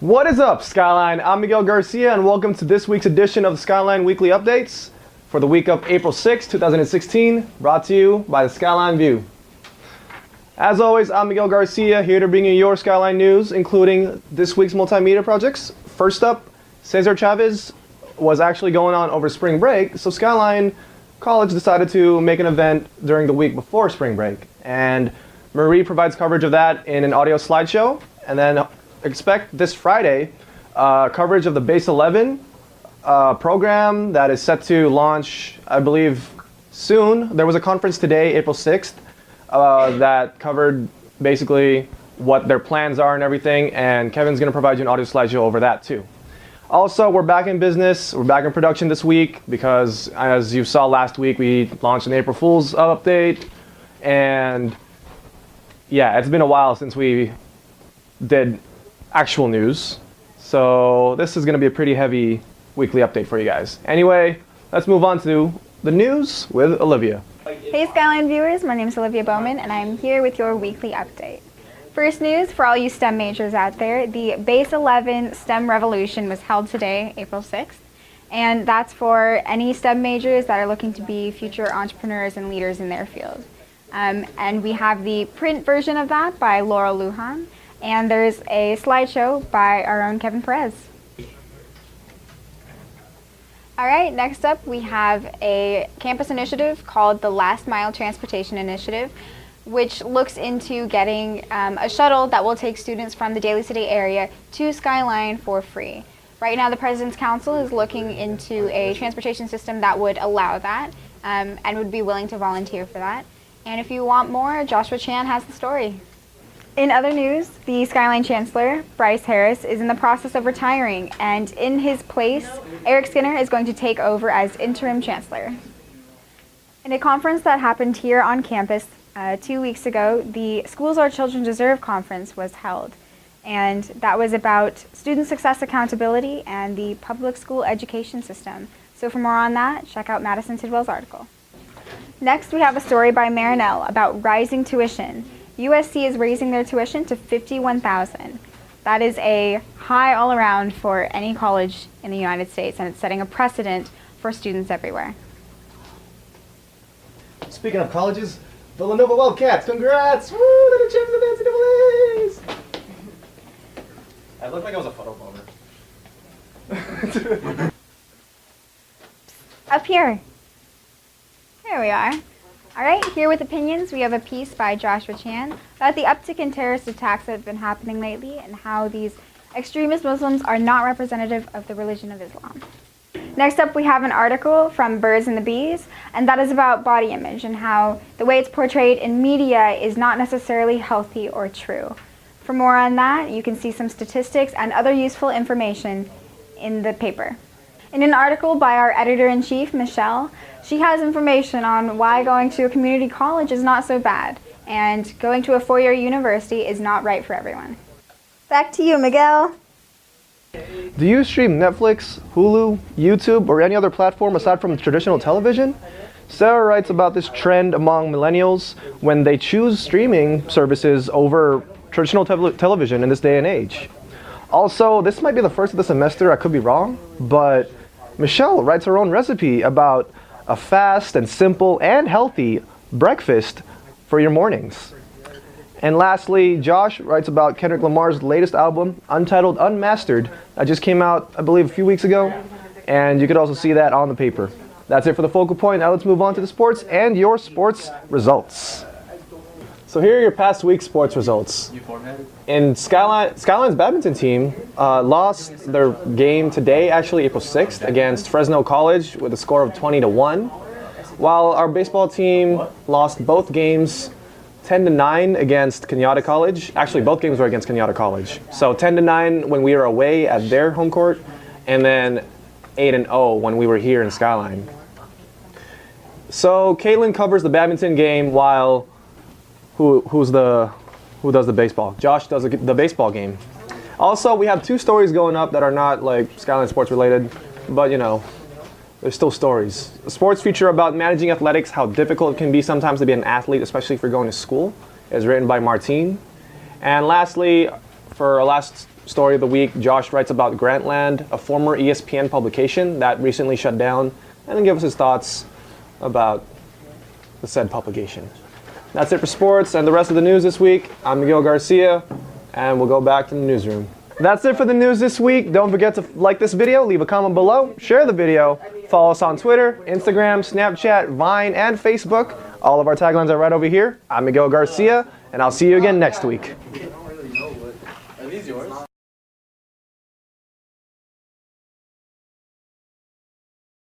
What is up, Skyline? I'm Miguel Garcia, and welcome to this week's edition of the Skyline Weekly Updates for the week of April 6, 2016, brought to you by the Skyline View. As always, I'm Miguel Garcia, here to bring you your Skyline news, including this week's multimedia projects. First up, Cesar Chavez was actually going on over spring break, so Skyline College decided to make an event during the week before spring break. And Marie provides coverage of that in an audio slideshow. And then expect this Friday coverage of the Base 11 program that is set to launch, I believe, soon. There was a conference today, April 6th, that covered basically what their plans are and everything. And Kevin's going to provide you an audio slideshow over that too. Also, we're back in business. We're back in production this week because, as you saw last week, we launched an April Fool's update. And yeah, it's been a while since we did actual news. So this is going to be a pretty heavy weekly update for you guys. Anyway, let's move on to the news with Olivia. Hey Skyline viewers, my name is Olivia Bowman and I'm here with your weekly update. First news for all you STEM majors out there, the Base 11 STEM Revolution was held today, April 6th. And that's for any STEM majors that are looking to be future entrepreneurs and leaders in their field. And we have the print version of that by Laurel Lujan. And there's a slideshow by our own Kevin Perez. All right, next up we have a campus initiative called the Last Mile Transportation Initiative, which looks into getting a shuttle that will take students from the Daly City area to Skyline for free. Right now the President's Council is looking into a transportation system that would allow that and would be willing to volunteer for that. And if you want more, Joshua Chan has the story. In other news, the Skyline Chancellor, Bryce Harris, is in the process of retiring, and in his place, Eric Skinner is going to take over as interim chancellor. In a conference that happened here on campus 2 weeks ago, the Schools Our Children Deserve conference was held, and that was about student success accountability and the public school education system. So for more on that, check out Madison Tidwell's article. Next, we have a story by Marinelle about rising tuition. USC is raising their tuition to $51,000. That is a high all around for any college in the United States, and it's setting a precedent for students everywhere. Speaking of colleges, Villanova Wildcats, congrats! Woo, they're the champions of the NCAAs! I looked like I was a photo bomber. Up here. There we are. All right, here with opinions, we have a piece by Joshua Chan about the uptick in terrorist attacks that have been happening lately and how these extremist Muslims are not representative of the religion of Islam. Next up, we have an article from Birds and the Bees, and that is about body image and how the way it's portrayed in media is not necessarily healthy or true. For more on that, you can see some statistics and other useful information in the paper. In an article by our editor-in-chief, Michelle, she has information on why going to a community college is not so bad, and going to a four-year university is not right for everyone. Back to you, Miguel. Do you stream Netflix, Hulu, YouTube, or any other platform aside from traditional television? Sarah writes about this trend among millennials when they choose streaming services over traditional television in this day and age. Also, this might be the first of the semester, I could be wrong, but Michelle writes her own recipe about a fast and simple and healthy breakfast for your mornings. And lastly, Josh writes about Kendrick Lamar's latest album, Untitled Unmastered, that just came out, I believe, a few weeks ago, and you could also see that on the paper. That's it for the focal point. Now let's move on to the sports and your sports results. So here are your past week's sports results. And Skyline's badminton team lost their game today, actually April 6th, against Fresno College with a score of 20-1. While our baseball team lost both games 10-9 against Kenyatta College. Actually, both games were against Kenyatta College. So 10-9 when we were away at their home court, and then 8-0 when we were here in Skyline. So Caitlin covers the badminton game while who does the baseball? Josh does the baseball game. Also, we have two stories going up that are not like Skyline sports related, but you know, they're still stories. A sports feature about managing athletics, how difficult it can be sometimes to be an athlete, especially if you're going to school, is written by Martine. And lastly, for our last story of the week, Josh writes about Grantland, a former ESPN publication that recently shut down, and then gives his thoughts about the said publication. That's it for sports and the rest of the news this week. I'm Miguel Garcia, and we'll go back to the newsroom. That's it for the news this week. Don't forget to like this video, leave a comment below, share the video, follow us on Twitter, Instagram, Snapchat, Vine, and Facebook. All of our taglines are right over here. I'm Miguel Garcia, and I'll see you again next week.